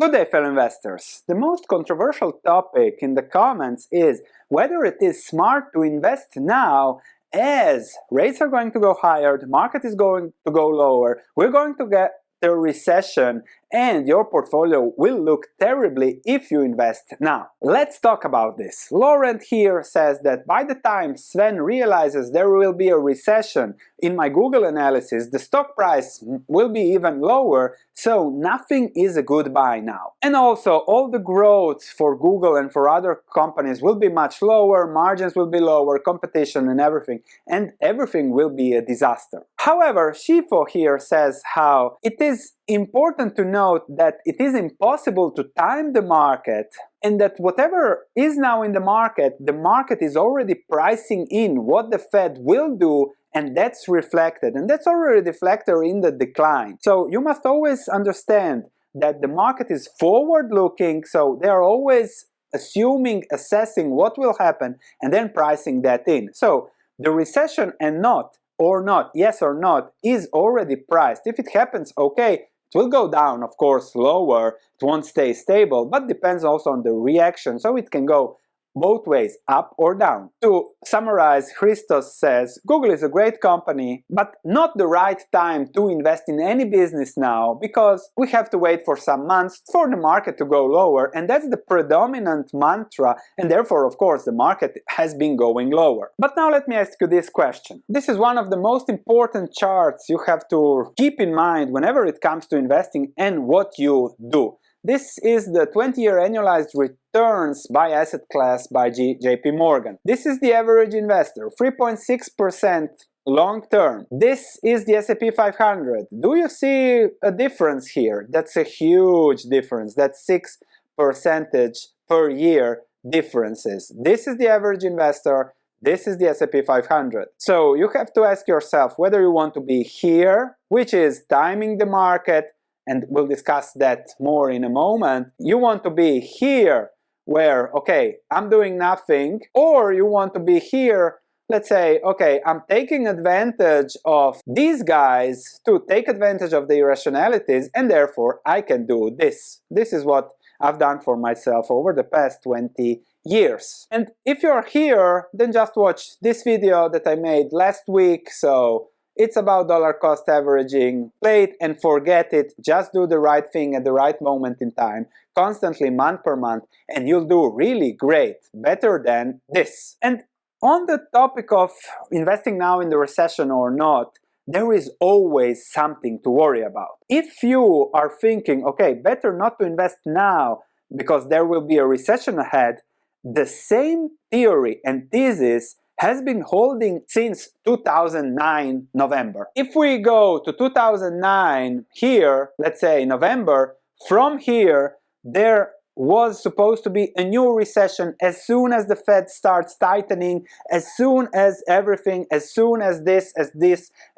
Good day, fellow investors. The most controversial topic in the comments is whether it is smart to invest now as rates are going to go higher, the market is going to go lower, we're going to get a recession, and your portfolio will look terribly if you invest now. Let's talk about this. Laurent here says that by the time Sven realizes there will be a recession, in my Google analysis the stock price will be even lower, so nothing is a good buy now. And also all the growth for Google and for other companies will be much lower, margins will be lower, competition and everything will be a disaster. However, Shifo here says how it is important to note that it is impossible to time the market, and that whatever is now in the market is already pricing in what the Fed will do, and that's reflected, and that's already reflected in the decline. So you must always understand that the market is forward-looking, so they are always assuming, assessing what will happen, and then pricing that in. So the recession yes or not, is already priced. If it happens, okay, it will go down, of course, lower, it won't stay stable, but depends also on the reaction, so it can go both ways, up or down. To summarize, Christos says, Google is a great company, but not the right time to invest in any business now, because we have to wait for some months for the market to go lower, and that's the predominant mantra, and therefore, of course, the market has been going lower. But now let me ask you this question. This is one of the most important charts you have to keep in mind whenever it comes to investing and what you do. This is the 20-year annualized returns by asset class by JP Morgan. This is the average investor, 3.6% long term. This is the S&P 500. Do you see a difference here? That's a huge difference. That's 6% per year differences. This is the average investor. This is the S&P 500. So you have to ask yourself whether you want to be here, which is timing the market, and we'll discuss that more in a moment. You want to be here where, okay, I'm doing nothing, or you want to be here, let's say, okay, I'm taking advantage of these guys to take advantage of the irrationalities, and therefore I can do this. This is what I've done for myself over the past 20 years. And if you're here, then just watch this video that I made last week. So it's about dollar cost averaging. Play it and forget it. Just do the right thing at the right moment in time, constantly, month per month, and you'll do really great, better than this. And on the topic of investing now in the recession or not, there is always something to worry about. If you are thinking, okay, better not to invest now because there will be a recession ahead, the same theory and thesis has been holding since 2009 November. If we go to 2009 here, let's say November, from here there was supposed to be a new recession as soon as the Fed starts tightening, as soon as everything, as soon as this,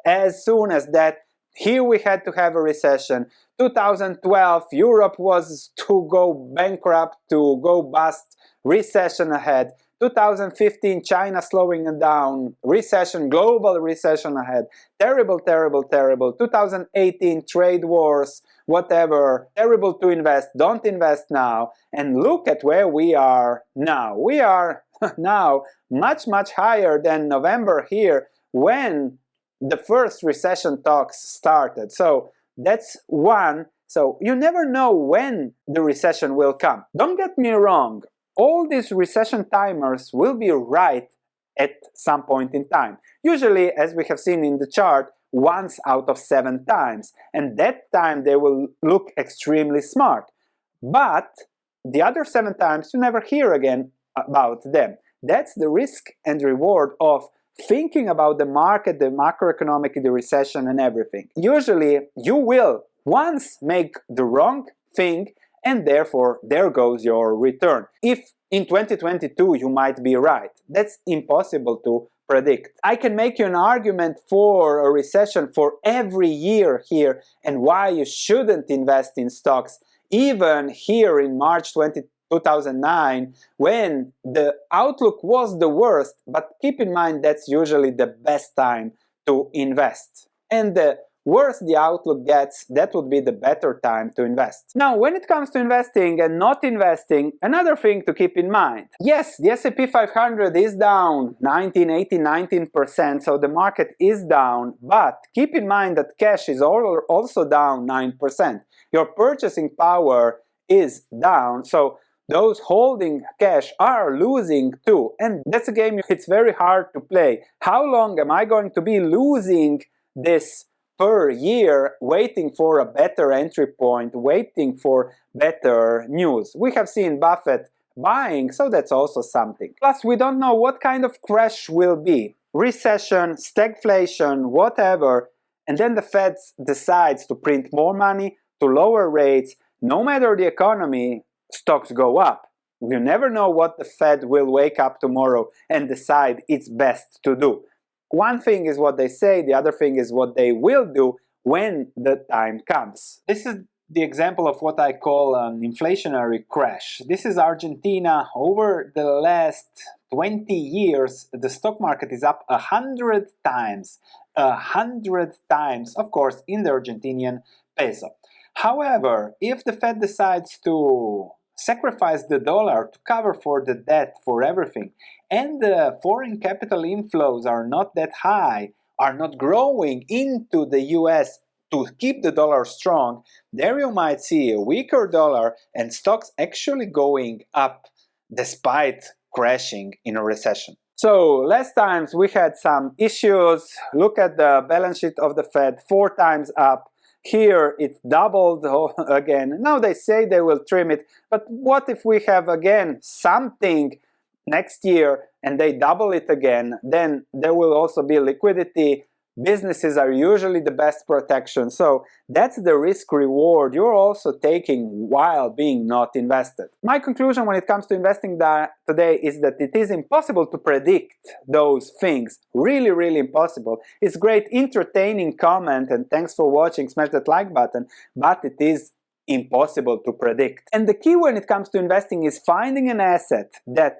as soon as that. Here we had to have a recession. 2012, Europe was to go bankrupt, to go bust, recession ahead. 2015, China slowing it down, recession, global recession ahead, terrible, terrible, terrible. 2018, trade wars, whatever, terrible to invest, don't invest now. And look at where we are now. We are now much, much higher than November here when the first recession talks started. So that's one. So you never know when the recession will come. Don't get me wrong. All these recession timers will be right at some point in time. Usually, as we have seen in the chart, once out of 7 times. And that time they will look extremely smart. But the other 7 times you never hear again about them. That's the risk and reward of thinking about the market, the macroeconomic, the recession and everything. Usually you will once make the wrong thing, and therefore there goes your return. If in 2022 you might be right, that's impossible to predict. I can make you an argument for a recession for every year here and why you shouldn't invest in stocks, even here in March 2009 when the outlook was the worst, but keep in mind that's usually the best time to invest. And worse the outlook gets, that would be the better time to invest. Now, when it comes to investing and not investing, another thing to keep in mind. Yes, the S&P 500 is down 19, 18, 19%, so the market is down, but keep in mind that cash is also down 9%. Your purchasing power is down, so those holding cash are losing too, and that's a game it's very hard to play. How long am I going to be losing this per year, waiting for a better entry point, waiting for better news? We have seen Buffett buying, so that's also something. Plus, we don't know what kind of crash will be. Recession, stagflation, whatever, and then the Fed decides to print more money, to lower rates. No matter the economy, stocks go up. You never know what the Fed will wake up tomorrow and decide it's best to do. One thing is what they say, the other thing is what they will do when the time comes. This is the example of what I call an inflationary crash. This is Argentina. Over the last 20 years, the stock market is up 100 times. 100 times, of course, in the Argentinian peso. However, if the Fed decides to sacrifice the dollar to cover for the debt, for everything, and the foreign capital inflows are not that high, are not growing into the US to keep the dollar strong, there you might see a weaker dollar and stocks actually going up despite crashing in a recession. So last times we had some issues. Look at the balance sheet of the Fed, 4 times up. Here it doubled again. Now they say they will trim it, but what if we have again something next year and they double it again? Then there will also be liquidity. Businesses are usually the best protection, so that's the risk reward you're also taking while being not invested. My conclusion when it comes to investing today is that it is impossible to predict those things. Really, really impossible. It's great entertaining comment, and thanks for watching, smash that like button, but it is impossible to predict. And the key when it comes to investing is finding an asset that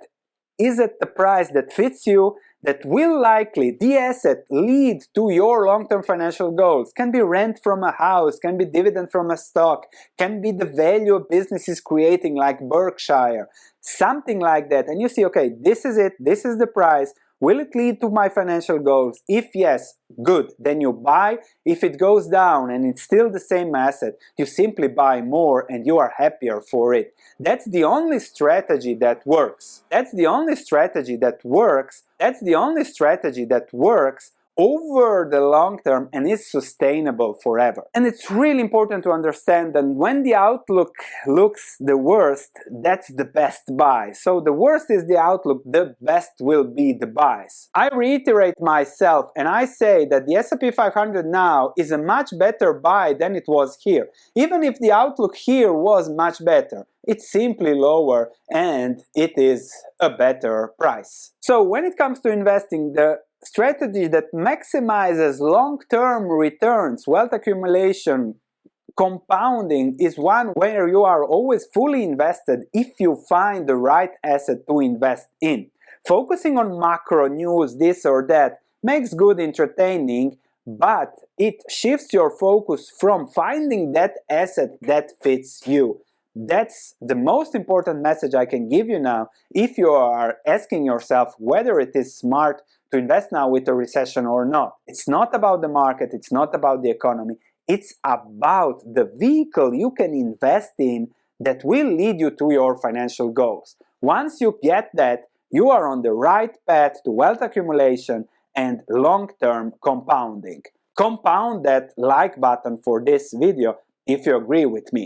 is at the price that fits you, that will likely, the asset, lead to your long-term financial goals. Can be rent from a house, can be dividend from a stock, can be the value a business is creating like Berkshire, something like that. And you see, okay, this is it, this is the price. Will it lead to my financial goals? If yes, good, then you buy. If it goes down and it's still the same asset, you simply buy more and you are happier for it. That's the only strategy that works. That's the only strategy that works. That's the only strategy that works over the long term and is sustainable forever. And it's really important to understand that when the outlook looks the worst, that's the best buy. So the worst is the outlook, the best will be the buys. I reiterate myself and I say that the S&P 500 now is a much better buy than it was here. Even if the outlook here was much better, it's simply lower and it is a better price. So when it comes to investing, the strategy that maximizes long-term returns, wealth accumulation, compounding is one where you are always fully invested if you find the right asset to invest in. Focusing on macro news, this or that, makes good entertaining, but it shifts your focus from finding that asset that fits you. That's the most important message I can give you now if you are asking yourself whether it is smart to invest now with a recession or not. It's not about the market, it's not about the economy, it's about the vehicle you can invest in that will lead you to your financial goals. Once you get that, you are on the right path to wealth accumulation and long-term compounding. Compound that like button for this video if you agree with me.